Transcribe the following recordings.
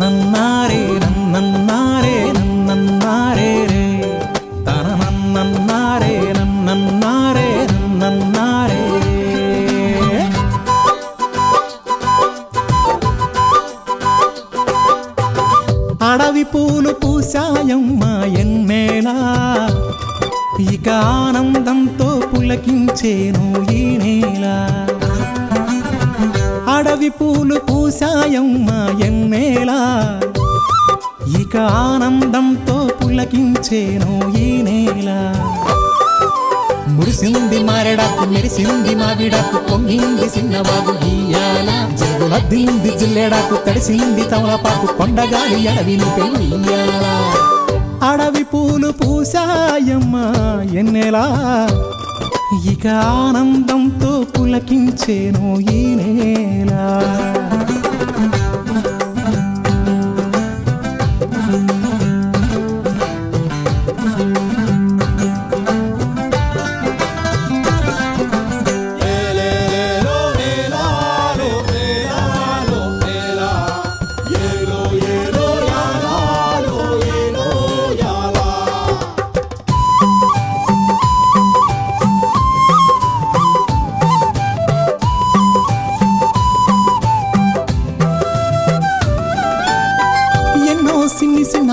నన్నన్నారే నన్నన్నారే నన్నన్నారే రే తన నన్నన్నారే నన్నన్నారే నన్నన్నారే అడవి పూలు పూసాయమ్మ ఎన్నేలా ఇక ఆనందంతో పులకించేను ఈ నేల అడవి పూలు పూసాయమ్మ ఎన్నేలా ఇక ఆనందంతో పులకించేను ఈ నేల మురిసింది మారెడాకు మెరిసింది మావిడాకు పొంగింది సిన్నవాగు ఇయ్యాల జగులద్దింది జిల్లెడాకు తడిసింది తమలపాకు కొండగాలి అడవిని పెయ్యాల అడవి పూలు పూసాయమ్మ ఎన్నెలా ఇక ఆనందంతో పులకించేను ఈ నేల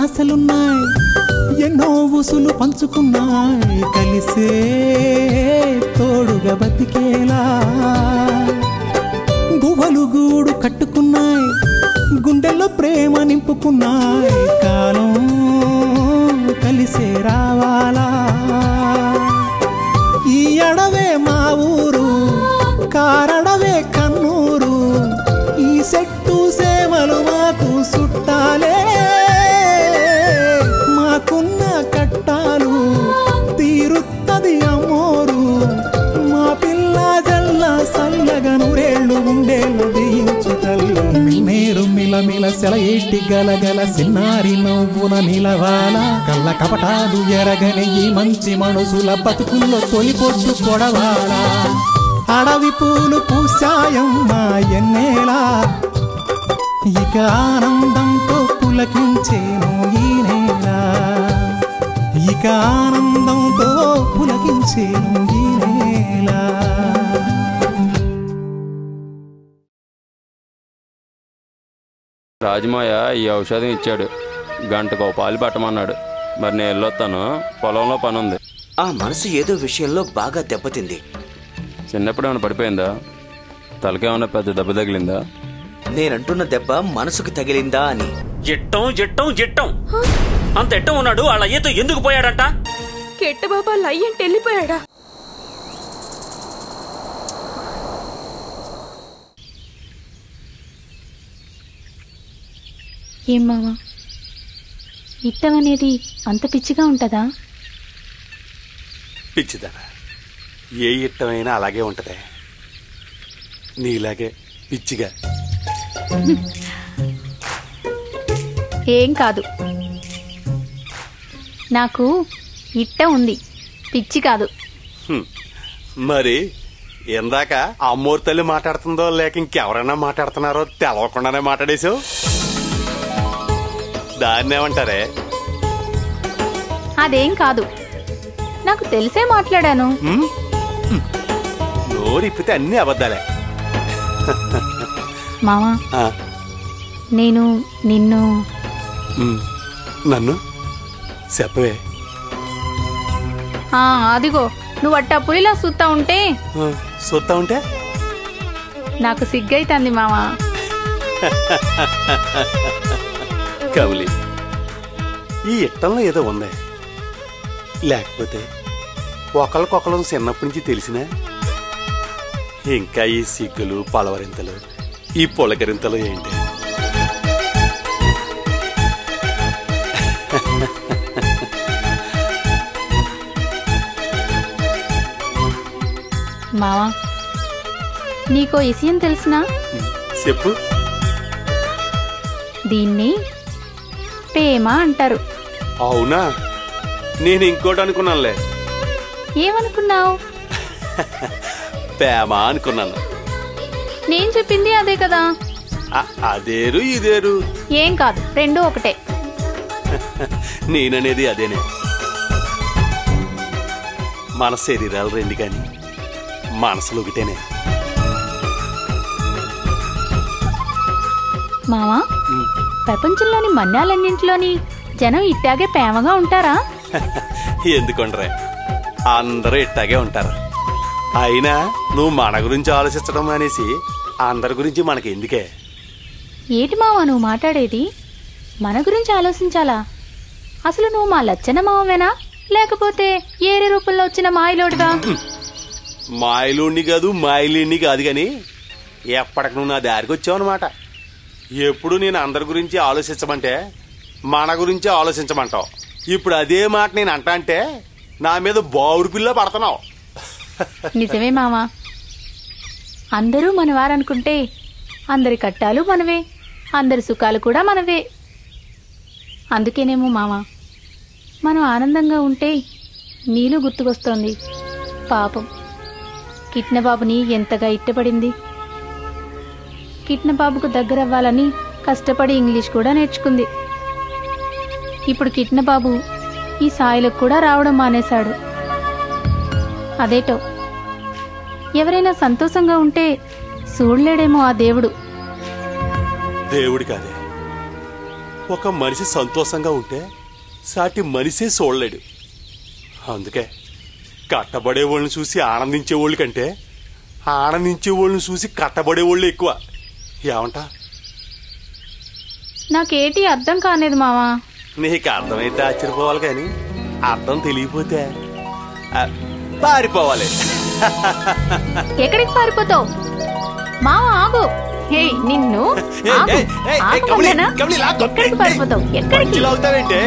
ఆశలున్నాయి ఎన్నో ఊసులు పంచుకున్నాయి కలిసే తోడుగా బతికేలా గువ్వలు గూడు కట్టుకున్నాయి గుండెల్లో ప్రేమ నింపుకున్నాయి కాలం కలిసే రావాలా ఈ అడవే మా ఊరు కారడవే కన్నూరు ఈ చెట్టు సేమలు మాకు చుట్టాలే మాకున్న కట్టాలు తీరుత్తది అమ్మోరు మా పిల్ల జల్ల సల్లగా నూరేళ్ళు ఉండేళ్ళు దీయించు తల్లి మిల్మేరు మిలమిల సెలయేటి గలగల సిన్నారి నవ్వున నిలవాల కళ్ళ కపటాలు ఎరగని ఈ మంచి మనసుల బతుకుల్లో తొలిపొట్టు కొడవాల అడవి పూలు పూసాయమ్మ ఎన్నేలా ఇక ఆనందంతో పులకించేను ఈ నేల ఇక ఆనందంతో పులకించేను ఈ నేల రాజమాయ ఈ ఔషధం ఇచ్చాడు గంటకు పాలు పట్టమన్నాడు మరి నేను వెళ్ళొస్తాను పొలంలో పని ఉంది ఆ మనసు ఏదో విషయంలో బాగా దెబ్బతింది చిన్నప్పుడు ఏమైనా పడిపోయిందా తలకేమన్నా పెద్ద దెబ్బ తగిలిందా నేనంటున్న దెబ్బ మనసుకు తగిలిందా అని ఎట్టం ఎట్టం ఎట్టం అంత ఎట్టం ఉన్నాడు వాళ్ళ అయ్యతో ఎందుకు పోయాడంట కెట్ట బాబా లయ్యంటే వెళ్ళిపోయాడా ఏం మావా ఇట్టం అనేది అంత పిచ్చిగా ఉంటదా పిచ్చిదనా ఏ ఇట్టమైనా అలాగే ఉంటదే నీలాగే పిచ్చిగా ఏం కాదు నాకు ఇట్ట ఉంది పిచ్చి కాదు మరి ఇందాక అమ్మోరు తల్లి మాట్లాడుతుందో లేక ఇంకెవరైనా మాట్లాడుతున్నారో తెలవకుండానే మాట్లాడేశావు దాన్నేమంటారే అదేం కాదు నాకు తెలిసే మాట్లాడాను నోరిప్పితే అన్ని అబద్ధాలే మావా నేను నిన్ను నన్ను చెప్పవే అదిగో నువ్వు అట్టా పులిలా చూస్తా ఉంటే నాకు సిగ్గైతుంది మావా కమలి ఈ ఇట్టంలో ఏదో ఉంది లేకపోతే ఒకరికొకరు చిన్నప్పటి నుంచి తెలిసినా ఇంకా ఈ సిగ్గులు పలవరింతలు ఈ పొలకరింతలు ఏంటి మావా నీకో విషయం తెలిసినా చెప్పు దీన్ని ప్రేమ అంటారు అవునా నేను ఇంకోటి అనుకున్నానులే ఏమనుకున్నావు ప్రేమ అనుకున్నాను నేను చెప్పింది అదే కదా అదేరు ఇదేరు ఏం కాదు, రెండూ ఒకటే. నేననేది అదేనే. మన శరీరాలు రెండు కానీ మనసులు ఒకటేనే. మావా, ప్రపంచంలోని మన్యాలన్నింటిలోని జనం ఇట్టాగే ప్రేమగా ఉంటారా? ఎందుకుండ్రే, అందరూ ఇట్టాగే ఉంటారు. అయినా నువ్వు మన గురించి ఆలోచించడం అనేసి అందరి గురించి మనకి ఎందుకే? ఏటి మావా నువ్వు మాట్లాడేది? మన గురించి ఆలోచించాలా? అసలు నువ్వు మా లచ్చన మావేనా, లేకపోతే ఏరే రూపంలో వచ్చిన మాయలోడుగా? మాయలుండి కాదు, మాయలుండి కాదు గాని ఎప్పటికి నువ్వు నా దారికి వచ్చావన్నమాట. ఎప్పుడు నేను అందరి గురించి ఆలోచించమంటే మన గురించి ఆలోచించమంటావు. ఇప్పుడు అదే మాట నేను అంటా అంటే నా మీద బావురు పిల్ల పడుతున్నావు. నిజమే మావా, అందరూ మనవారనుకుంటే అందరి కట్టాలు మనవే, అందరి సుఖాలు కూడా మనవే. అందుకేనేమో మావా, మనం ఆనందంగా ఉంటే నీళ్ళు గుర్తుకొస్తోంది. పాపం కిట్నబాబుని ఎంతగా ఇష్టపడింది. కిట్నబాబుకు దగ్గరవ్వాలని కష్టపడి ఇంగ్లీష్ కూడా నేర్చుకుంది. ఇప్పుడు కిట్నబాబు ఈ సాయిలకు కూడా రావడం మానేశాడు. అదేటో, ఎవరైనా సంతోషంగా ఉంటే చూడలేడేమో ఆ దేవుడు. దేవుడి కాదే, ఒక మనిషి సంతోషంగా ఉంటే సాటి మనిషే చూడలేడు. అందుకే కట్టబడే వాళ్ళని చూసి ఆనందించే వాళ్ళు కంటే ఆనందించే వాళ్ళని చూసి కట్టబడే వాళ్ళు ఎక్కువ. ఏమంటా? నాకేటి అర్థం కాలేదు మావా. నీకు అర్థమైతే ఆశ్చర్యపోవాలి కానీ అర్థం తెలియపోతే పారిపోవాలి. ఎక్కడికి పారిపోతావు మావా? ఆగు. హే నిన్ను ఆగు. ఆగమన్నానా? ఎక్కడికి పారిపోతావు? ఎక్కడికి? అవుతావేంటే?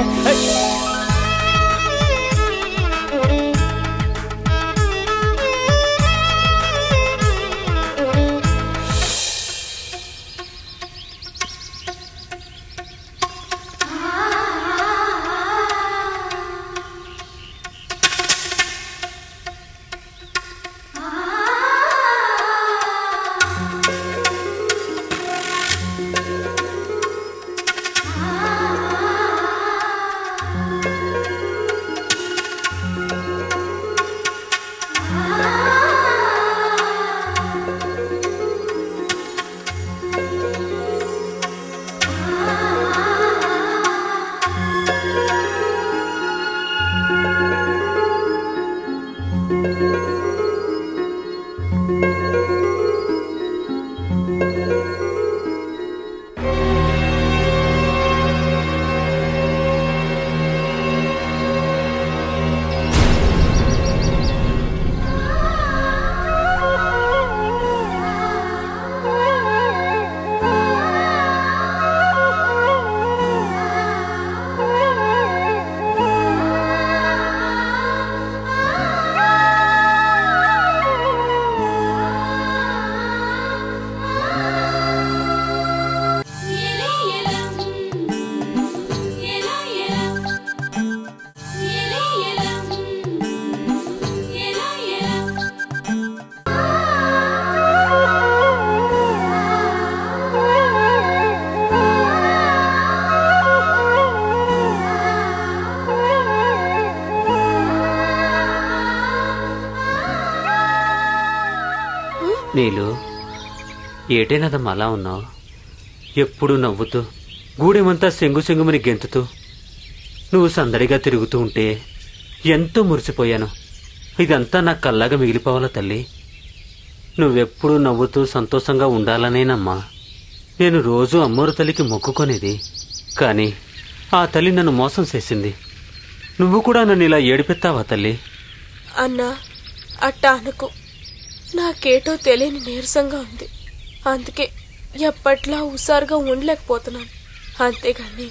నీలు, ఏటైనదమ్మా అలా ఉన్నావు? ఎప్పుడు నవ్వుతూ గూడెమంతా సెంగుమని గెంతుతూ నువ్వు సందడిగా తిరుగుతూ ఉంటే ఎంతో మురిసిపోయాను. ఇదంతా నా కల్లాగా మిగిలిపోవాలా తల్లి? నువ్వెప్పుడూ నవ్వుతూ సంతోషంగా ఉండాలనేనమ్మా నేను రోజూ అమ్మోరు తల్లికి మొక్కుకొనేది. కానీ ఆ తల్లి నన్ను మోసం చేసింది. నువ్వు కూడా నన్ను ఇలా ఏడిపెత్తావా తల్లి? అన్నా, అట్టా అనుకో. నాకేటో తెలియని నీరసంగా ఉంది. అందుకే ఎప్పట్లా హుషారుగా ఉండలేకపోతున్నాను. అంతేగాని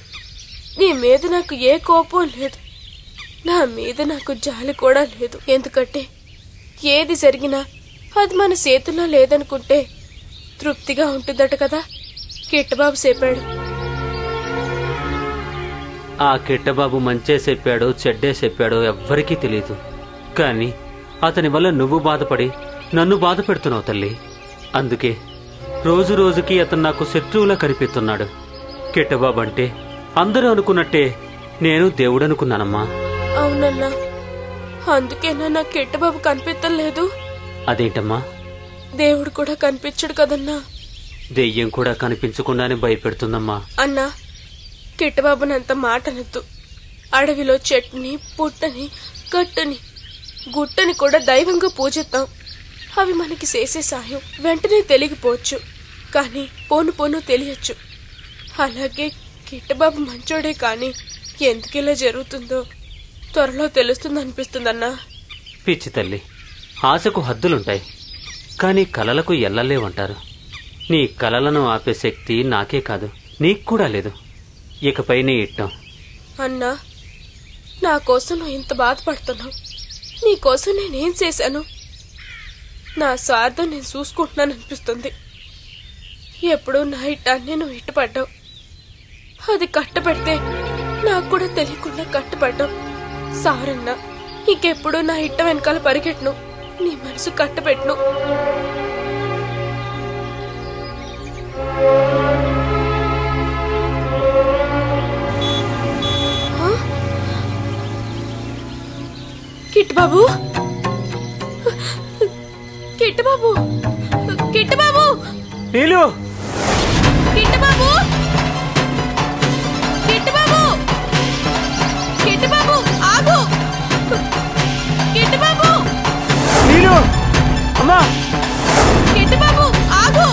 నీ మీద నాకు ఏ కోపం లేదు. నా మీద నాకు జాలి కూడా లేదు. ఎందుకంటే ఏది జరిగినా అది మన చేతుల్లో లేదనుకుంటే తృప్తిగా ఉంటుందట కదా కిట్టబాబు చెప్పాడు. ఆ కిట్టబాబు మంచే చెప్పాడో చెడ్డే చెప్పాడో ఎవ్వరికీ తెలియదు. కానీ అతని వల్ల నువ్వు బాధపడి నన్ను బాధ పెడుతున్నావు తల్లి. అందుకే రోజు రోజుకి అతను నాకు శత్రువులా కనిపిస్తున్నాడు. కిట్టబాబు అంటే అందరూ అనుకున్నట్టే నేను దేవుడనుకున్నానమ్మా. అవునన్నా, అందుకేనా నాకు కిట్టబాబు కనిపించలేదు. అదేంటమ్మా? దేవుడు కూడా కనిపించడు కదన్నా. దెయ్యం కూడా కనిపించకుండానే భయపెడుతుందమ్మా. అన్నా, కిట్టబాబునంత మాటనొద్దు. అడవిలో చెట్టుని, పుట్టని, గట్టుని, గుట్టని కూడా దైవంగా పూజిద్దాం. అవి మనకి చేసే సాయం వెంటనే తెలియకపోవచ్చు, కానీ పోను పోను తెలియచ్చు. అలాగే కిట్టబాబు మంచోడే, కానీ ఎందుకిలా జరుగుతుందో త్వరలో తెలుస్తుందనిపిస్తుందన్నా. పిచ్చి తల్లి, ఆశకు హద్దులుంటాయి, కానీ కలలకు ఎల్లలేవంటారు. నీ కలలను ఆపే శక్తి నాకే కాదు, నీకు కూడా లేదు. ఇకపై నీ ఇట్టం. అన్నా, నా కోసం నువ్వు ఇంత బాధపడుతున్నావు. నీకోసం నేనేం చేశాను? నా స్వార్థం నేను చూసుకుంటున్నాను అనిపిస్తుంది. ఎప్పుడూ నా ఇట్టాన్ని నువ్వు ఇట్టుపడ్డావు. అది కట్టబెడితే నాకు కూడా తెలియకుండా కట్టబడ్డావు. సారన్నా, ఇంకెప్పుడు నా ఇట్ట వెనకాల పరిగెట్టును. నీ మనసు కట్టబెట్టును. కిట్టుబాబు, కిట్టుబాబు, కిట్టుబాబు, నీలు, కిట్టుబాబు, కిట్టుబాబు, కిట్టుబాబు, ఆగు! కిట్టుబాబు, నీలు, అమ్మా, కిట్టుబాబు, ఆగు!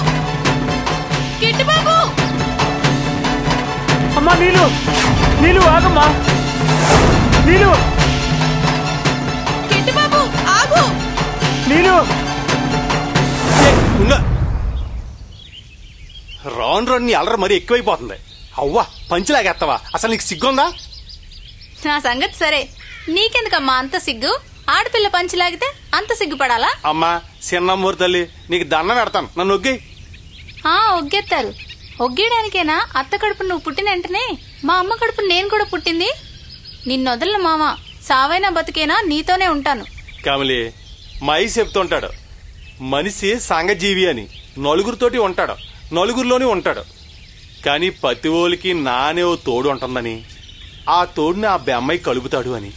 కిట్టుబాబు, అమ్మా, నీలు, నీలు, ఆగమ్మా, నీలు, కిట్టుబాబు, ఆగు! నీలు. రాను రాను నీ అలర మరీ ఎక్కువైపోతుంది. అవ్వా, పంచిలాగేస్తావా? అసలు నీకు సిగ్గుందా? నా సంగతి సరే, నీకెందుకమ్మా అంత సిగ్గు? ఆడపిల్ల పంచిలాగితే అంత సిగ్గుపడాలా? అమ్మా, చిన్నమ్మూరు తల్లి, నీకు దండం పెడతాను, నన్ను ఒగ్గి. ఒగ్గెత్తారు. ఒగ్గేయడానికేనా అత్త కడుపు నువ్వు పుట్టిన వెంటనే మా అమ్మ కడుపు నేను కూడా పుట్టింది? నిన్నొదలను మామ, సావైనా బతికేనా నీతోనే ఉంటాను. కమలి, మై చెప్తుంటాడు, మనిషి సంఘజీవి అని. నలుగురితోటి ఉంటాడు, నలుగురిలోని ఉంటాడు. కానీ ప్రతి ఓలికి నానే ఓ తోడు ఉంటుందని, ఆ తోడుని ఆ బెమ్మాయి కలుపుతాడు అని.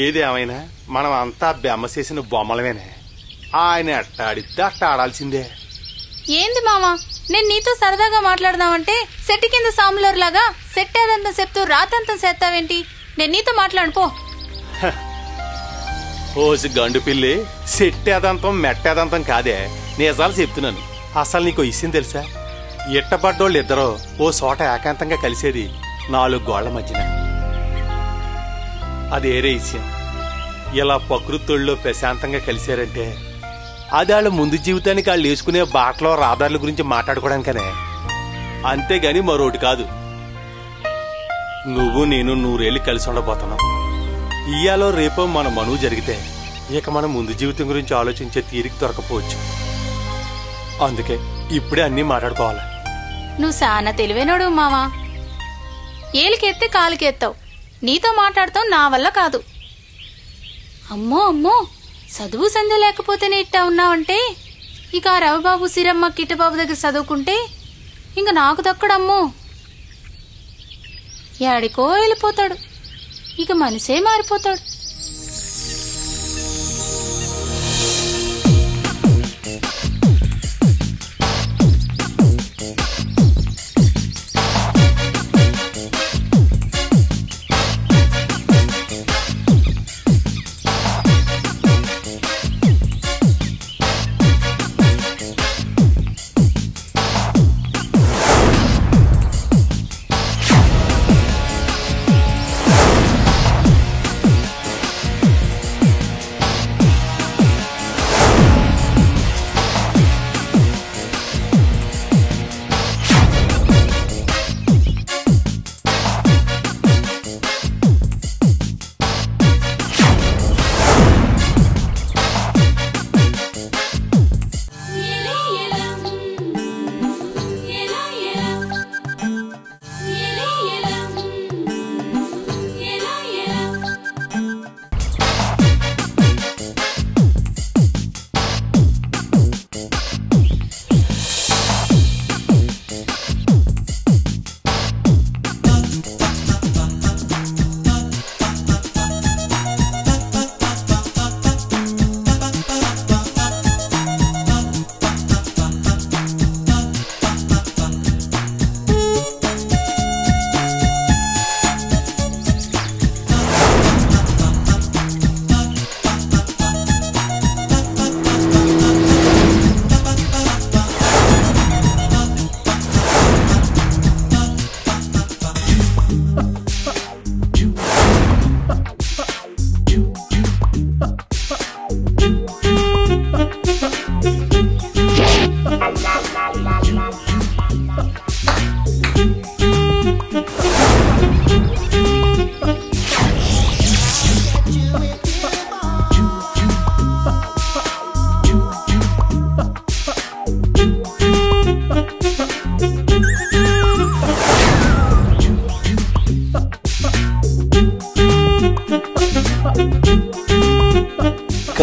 ఏదేమైనా మనం అంతా బెమ్మ చేసిన బొమ్మలమేనే. ఆయన ఎట్ట ఆడితే అట్ట ఆడాల్సిందే. ఏంది మామ, నేను నీతో సరదాగా మాట్లాడదామంటే సెట్టి కింద సాములర్లాగా సెట్టేదంతం చెప్తూ రాతంతం చేస్తావేంటి? నేను నీతో మాట్లాడుపో. ఓసి గండు పిల్లి, సెట్టేదంతం మెట్టేదంతం కాదే, నిజాలు చెప్తున్నాను. అసలు నీకు విషయం తెలుసా? ఇట్టపడ్డోళ్ళు ఇద్దరు ఓ చోట ఏకాంతంగా కలిసేది 4 గోళ్ల మధ్యన. అదేరే విషయం. ఇలా ప్రకృతిలో ప్రశాంతంగా కలిశారంటే అది వాళ్ళ ముందు జీవితానికి వాళ్ళు వేసుకునే బాటలో రహదారుల గురించి మాట్లాడుకోవడానికనే, అంతేగాని మరొకటి కాదు. నువ్వు నేను 100 ఏళ్ళు కలిసి ఉండబోతున్నావు. ఇయ్యాలో రేపో మన మనువు జరిగితే ఇక మన ముందు జీవితం గురించి ఆలోచించే తీరిక దొరకపోవచ్చు. అందుకే ఇప్పుడే అన్నీ మాట్లాడుకోవాలి. నువ్వు చాలా తెలివైనడు మావా. ఏలికెత్తే కాలుకెత్తావు. నీతో మాట్లాడతావు నా వల్ల కాదు. అమ్మో అమ్మో, చదువు సంధ్య లేకపోతేనే ఇట్టా ఉన్నావంటే ఇక ఆ రవిబాబు సిరమ్మ కిట్టబాబు దగ్గర చదువుకుంటే ఇంక నాకు దక్కడమ్మో. ఏడికో వెళ్ళిపోతాడు, ఇక మనిషే మారిపోతాడు.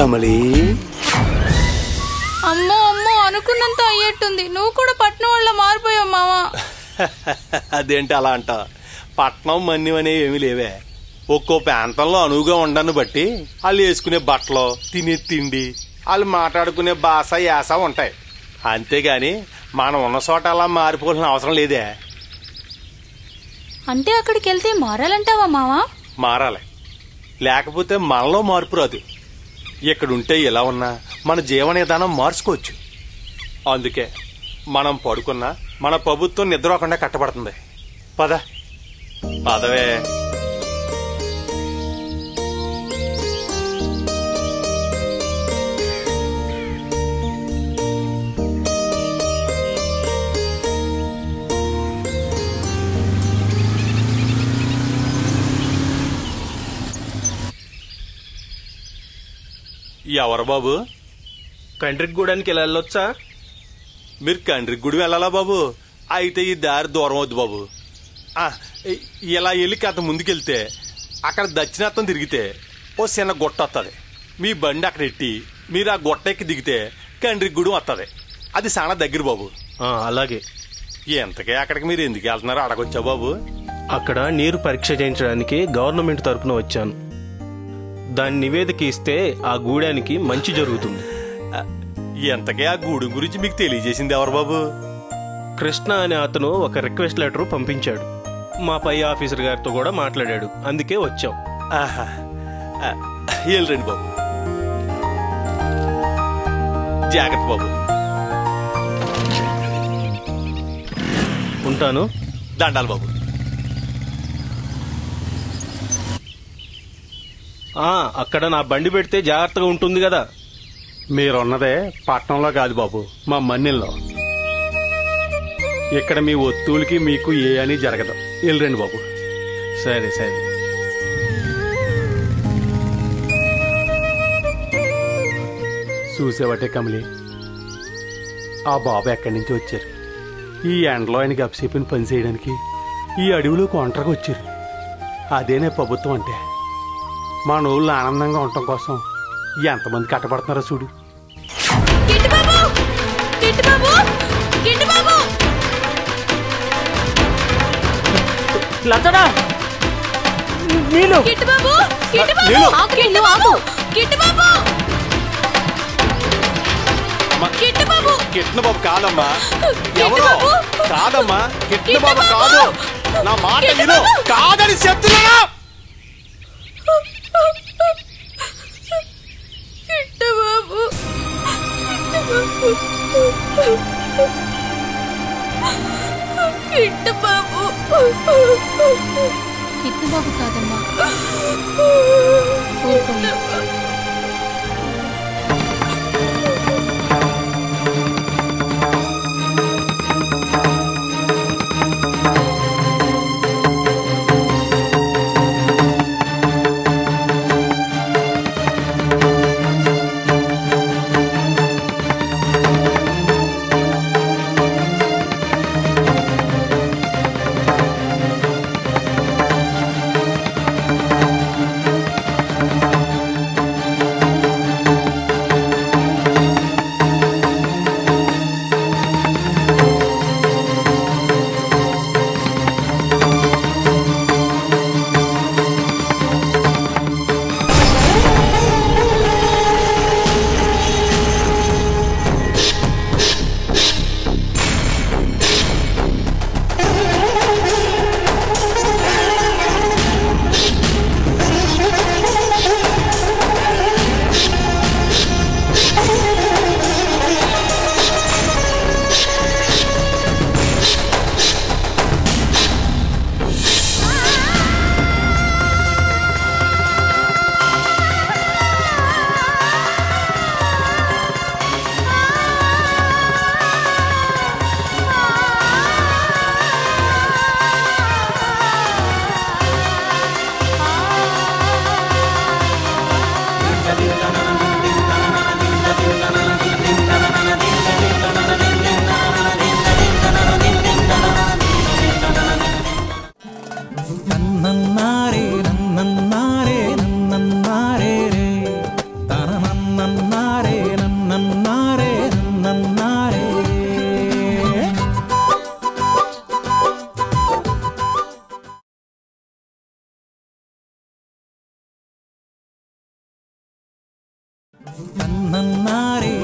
కమలి అమ్మో అమ్మో అనుకున్నంత అయ్యేట్టుంది. నువ్వు కూడా పట్నం వల్ల మారిపోయావు మావా. అదేంటి అలా అంట? పట్నం మన్యం అనేవి ఏమీ లేవే. ఒక్కో ప్రాంతంలో అనువుగా ఉండను బట్టి వాళ్ళు వేసుకునే బట్టలు, తినే తిండి, వాళ్ళు మాట్లాడుకునే భాష, యాస ఉంటాయి. అంతేగాని మనం ఉన్న చోట అలా మారిపోవాల్సిన అవసరం లేదే. అంటే అక్కడికి వెళ్తే మారాలంటావా మావా? మారాలి, లేకపోతే మనలో మార్పు రాదు. ఇక్కడుంటే ఎలా ఉన్నా మన జీవన విధానం మార్చుకోవచ్చు. అందుకే మనం పడుకున్నా మన ప్రభుత్వం నిద్రపోకుండా కట్టబడుతుంది. పదవే. ఎవరు బాబు? కండ్రికి గూడానికి ఇలా వెళ్ళొచ్చా? మీరు కండ్రికి గుడి వెళ్ళాలా బాబు? అయితే ఈ దారి దూరం అవుద్ది బాబు. ఇలా వెళ్ళి కాస్త ముందుకెళ్తే అక్కడ దక్షిణార్థం తిరిగితే ఓ చిన్న గుట్ట వస్తుంది. మీ బండి అక్కడ ఎట్టి మీరు ఆ గుట్ట ఎక్కి దిగితే కండ్రికి గుడి వస్తుంది. అది చాలా దగ్గర బాబు. అలాగే. ఎంతకే అక్కడికి మీరు ఎందుకు వెళ్తున్నారో అడగొచ్చా బాబు? అక్కడ నీరు పరీక్ష చేయించడానికి గవర్నమెంట్ తరపున వచ్చాను. దాని నివేదిక ఇస్తే ఆ గూడానికి మంచి జరుగుతుంది. ఎంతకే ఆ గూడెం గురించి మీకు తెలియజేసింది ఎవరు బాబు? కృష్ణ అనే అతను ఒక రిక్వెస్ట్ లెటర్ పంపించాడు. మా పై ఆఫీసర్ గారితో కూడా మాట్లాడాడు. అందుకే వచ్చాం. వెళ్ళండి బాబు. జాగ్రత్త బాబు. ఉంటాను. దండాలి బాబు. అక్కడ నా బండి పెడితే జాగ్రత్తగా ఉంటుంది కదా. మీరున్నదే పట్టణంలో కాదు బాబు, మా మన్నెల్లో. ఇక్కడ మీ ఒత్తులకి మీకు ఏ అని జరగదు. వెళ్ళండి బాబు. సరే సరే. చూసేవటే కమలి, ఆ బాబు ఎక్కడి నుంచి వచ్చారు? ఈ ఎండలో ఆయన గప్సిపిని పని చేయడానికి ఈ అడవిలోకి ఒంటరిగా వచ్చారు. అదేనే ప్రభుత్వం అంటే. మన ఊళ్ళో ఆనందంగా ఉండటం కోసం ఎంతమంది కట్టబడుతున్నారో చూడు. కిట్న బాబు కాదమ్మా. ఎవరో కాదమ్మా, కిట్న బాబు కాదు. నా మాట విను. కాదని చెప్తున్నా. కిట్టు బాబు కాదమ్మా. నన్నన్నారే నన్నన్నారే నన్నన్నారే రే తననన్న తన్నన్నారే